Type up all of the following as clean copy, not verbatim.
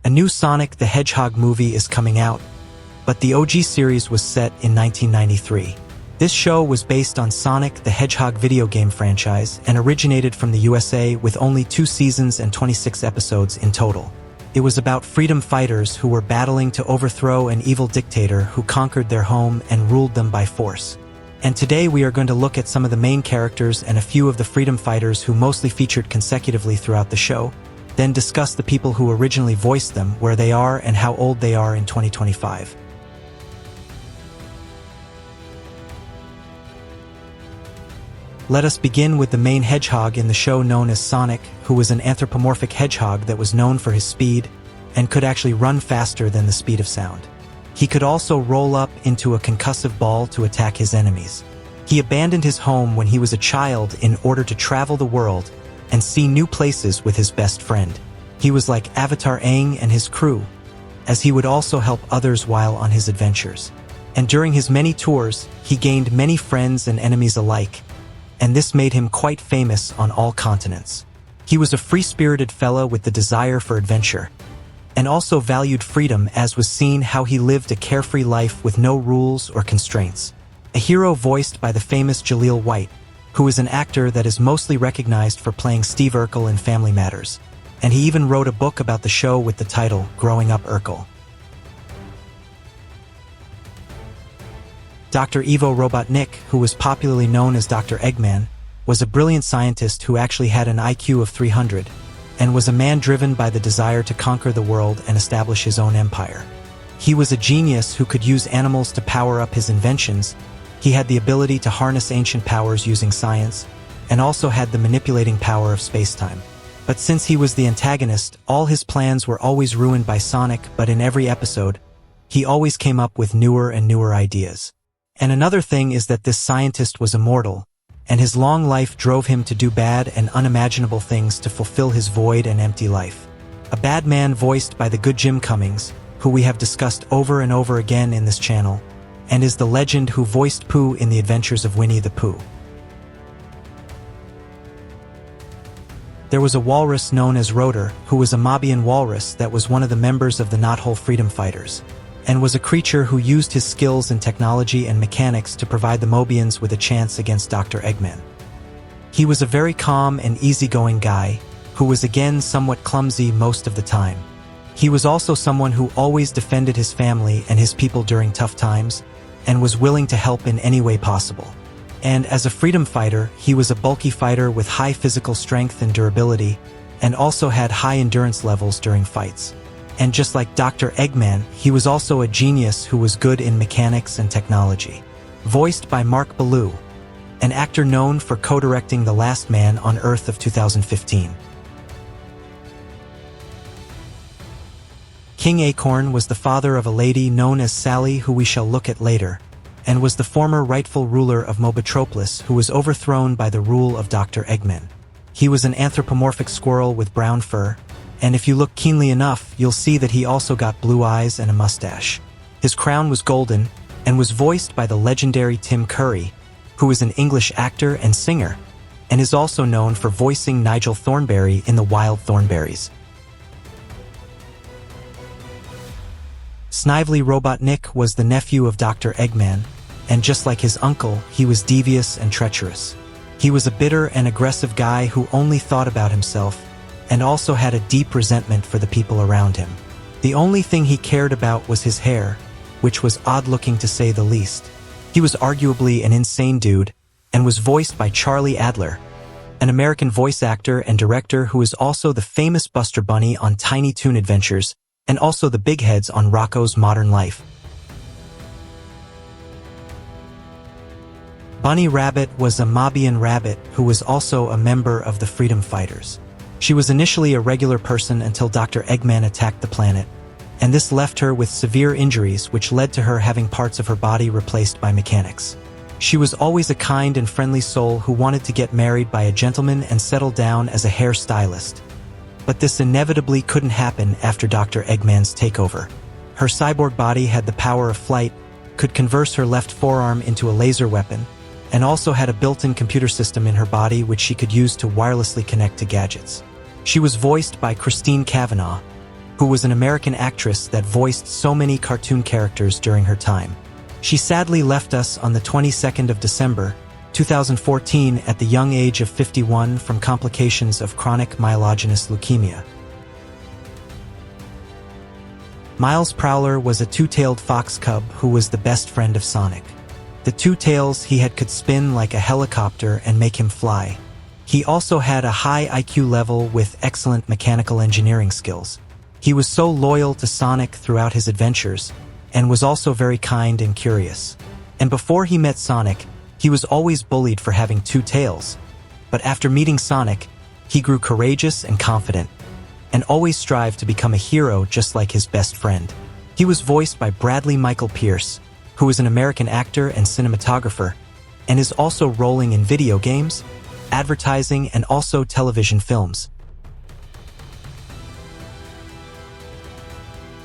A new Sonic the Hedgehog movie is coming out, but the OG series was set in 1993. This show was based on Sonic the Hedgehog video game franchise and originated from the USA with only 2 seasons and 26 episodes in total. It was about freedom fighters who were battling to overthrow an evil dictator who conquered their home and ruled them by force. And today we are going to look at some of the main characters and a few of the freedom fighters who mostly featured consecutively throughout the show, then discuss the people who originally voiced them, where they are, and how old they are in 2025. Let us begin with the main hedgehog in the show known as Sonic, who was an anthropomorphic hedgehog that was known for his speed and could actually run faster than the speed of sound. He could also roll up into a concussive ball to attack his enemies. He abandoned his home when he was a child in order to travel the world and see new places with his best friend. He was like Avatar Aang and his crew, as he would also help others while on his adventures. And during his many tours, he gained many friends and enemies alike, and this made him quite famous on all continents. He was a free-spirited fellow with the desire for adventure, and also valued freedom, as was seen how he lived a carefree life with no rules or constraints. A hero voiced by the famous Jaleel White, who is an actor that is mostly recognized for playing Steve Urkel in Family Matters, and he even wrote a book about the show with the title Growing Up Urkel. Dr. Ivo Robotnik, who was popularly known as Dr. Eggman, was a brilliant scientist who actually had an IQ of 300, and was a man driven by the desire to conquer the world and establish his own empire. He was a genius who could use animals to power up his inventions. He had the ability to harness ancient powers using science, and also had the manipulating power of space-time. But since he was the antagonist, all his plans were always ruined by Sonic, but in every episode, he always came up with newer and newer ideas. And another thing is that this scientist was immortal, and his long life drove him to do bad and unimaginable things to fulfill his void and empty life. A bad man voiced by the good Jim Cummings, who we have discussed over and over again in this channel, and is the legend who voiced Pooh in The Adventures of Winnie the Pooh. There was a walrus known as Rotor, who was a Mobian walrus that was one of the members of the Knothole Freedom Fighters, and was a creature who used his skills in technology and mechanics to provide the Mobians with a chance against Dr. Eggman. He was a very calm and easygoing guy, who was again somewhat clumsy most of the time. He was also someone who always defended his family and his people during tough times, and was willing to help in any way possible. And as a freedom fighter, he was a bulky fighter with high physical strength and durability, and also had high endurance levels during fights. And just like Dr. Eggman, he was also a genius who was good in mechanics and technology. Voiced by Mark Ballou, an actor known for co-directing The Last Man on Earth of 2015. King Acorn was the father of a lady known as Sally, who we shall look at later, and was the former rightful ruler of Mobotropolis, who was overthrown by the rule of Dr. Eggman. He was an anthropomorphic squirrel with brown fur, and if you look keenly enough, you'll see that he also got blue eyes and a mustache. His crown was golden, and was voiced by the legendary Tim Curry, who is an English actor and singer, and is also known for voicing Nigel Thornberry in The Wild Thornberrys. Snively Robotnik was the nephew of Dr. Eggman, and just like his uncle, he was devious and treacherous. He was a bitter and aggressive guy who only thought about himself, and also had a deep resentment for the people around him. The only thing he cared about was his hair, which was odd-looking to say the least. He was arguably an insane dude, and was voiced by Charlie Adler, an American voice actor and director who is also the famous Buster Bunny on Tiny Toon Adventures, and also the Big Heads on Rocko's Modern Life. Bunnie Rabbot was a Mobian rabbit who was also a member of the Freedom Fighters. She was initially a regular person until Dr. Eggman attacked the planet, and this left her with severe injuries which led to her having parts of her body replaced by mechanics. She was always a kind and friendly soul who wanted to get married by a gentleman and settle down as a hair stylist. But this inevitably couldn't happen after Dr. Eggman's takeover. Her cyborg body had the power of flight, could converse her left forearm into a laser weapon, and also had a built-in computer system in her body which she could use to wirelessly connect to gadgets. She was voiced by Christine Cavanaugh, who was an American actress that voiced so many cartoon characters during her time. She sadly left us on the 22nd of December, 2014 at the young age of 51 from complications of chronic myelogenous leukemia. Miles Prower was a two-tailed fox cub who was the best friend of Sonic. The two tails he had could spin like a helicopter and make him fly. He also had a high IQ level with excellent mechanical engineering skills. He was so loyal to Sonic throughout his adventures, and was also very kind and curious. And before he met Sonic, he was always bullied for having two tails. But after meeting Sonic, he grew courageous and confident, and always strived to become a hero just like his best friend. He was voiced by Bradley Michael Pierce, who is an American actor and cinematographer, and is also rolling in video games, advertising, and also television films.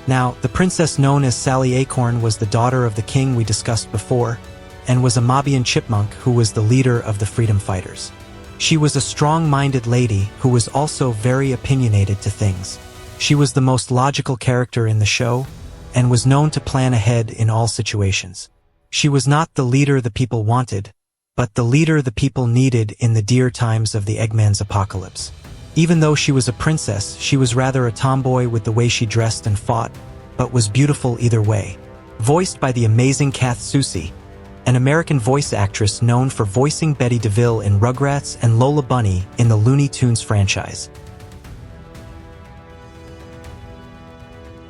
Now, the princess known as Sally Acorn was the daughter of the king we discussed before, and was a Mobian chipmunk who was the leader of the freedom fighters. She was a strong-minded lady who was also very opinionated to things. She was the most logical character in the show, and was known to plan ahead in all situations. She was not the leader the people wanted, but the leader the people needed in the dire times of the Eggman's apocalypse. Even though she was a princess, she was rather a tomboy with the way she dressed and fought, but was beautiful either way. Voiced by the amazing Kath Soucie, an American voice actress known for voicing Betty DeVille in Rugrats and Lola Bunny in the Looney Tunes franchise.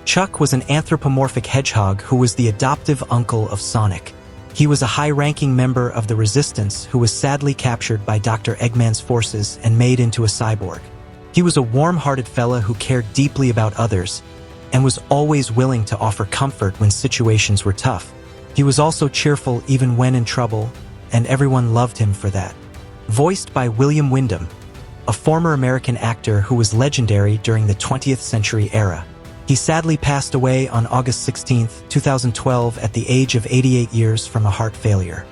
Chuck was an anthropomorphic hedgehog who was the adoptive uncle of Sonic. He was a high-ranking member of the Resistance who was sadly captured by Dr. Eggman's forces and made into a cyborg. He was a warm-hearted fella who cared deeply about others, and was always willing to offer comfort when situations were tough. He was also cheerful even when in trouble, and everyone loved him for that. Voiced by William Wyndham, a former American actor who was legendary during the 20th century era. He sadly passed away on August 16, 2012 at the age of 88 years from a heart failure.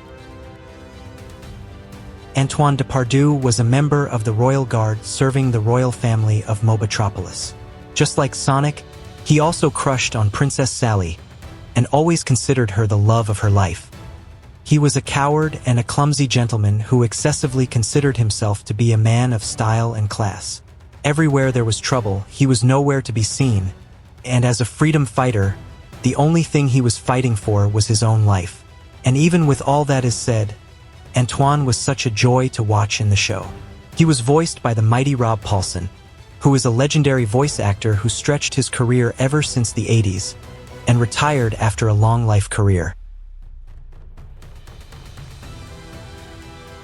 Antoine Depardieu was a member of the Royal Guard serving the royal family of Mobotropolis. Just like Sonic, he also crushed on Princess Sally, and always considered her the love of her life. He was a coward and a clumsy gentleman who excessively considered himself to be a man of style and class. Everywhere there was trouble, he was nowhere to be seen, and as a freedom fighter, the only thing he was fighting for was his own life. And even with all that is said, Antoine was such a joy to watch in the show. He was voiced by the mighty Rob Paulsen, who is a legendary voice actor who stretched his career ever since the 80s, and retired after a long life career.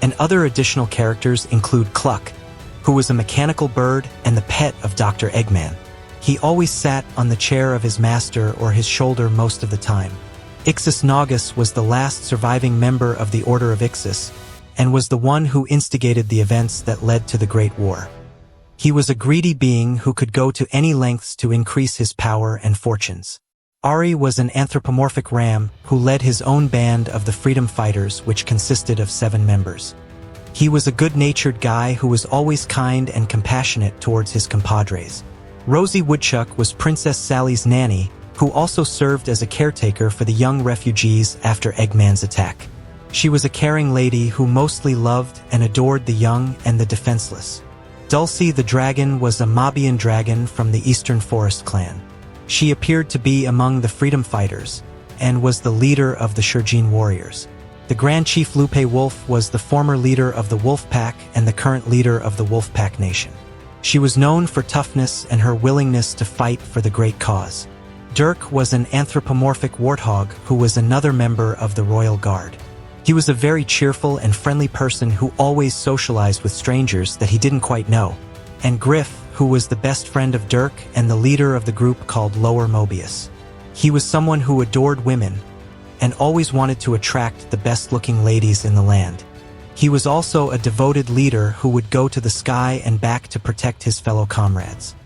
And other additional characters include Cluck, who was a mechanical bird and the pet of Dr. Eggman. He always sat on the chair of his master or his shoulder most of the time. Ixis Naugus was the last surviving member of the Order of Ixis, and was the one who instigated the events that led to the Great War. He was a greedy being who could go to any lengths to increase his power and fortunes. Ari was an anthropomorphic ram who led his own band of the freedom fighters, which consisted of 7 members. He was a good-natured guy who was always kind and compassionate towards his compadres. Rosie Woodchuck was Princess Sally's nanny, who also served as a caretaker for the young refugees after Eggman's attack. She was a caring lady who mostly loved and adored the young and the defenseless. Dulcie the dragon was a Mobian dragon from the Eastern Forest clan. She appeared to be among the freedom fighters, and was the leader of the Shurjin warriors. The Grand Chief Lupe Wolf was the former leader of the Wolf Pack and the current leader of the Wolf Pack Nation. She was known for toughness and her willingness to fight for the great cause. Dirk was an anthropomorphic warthog who was another member of the Royal Guard. He was a very cheerful and friendly person who always socialized with strangers that he didn't quite know. And Griff, who was the best friend of Dirk and the leader of the group called Lower Mobius. He was someone who adored women and always wanted to attract the best-looking ladies in the land. He was also a devoted leader who would go to the sky and back to protect his fellow comrades.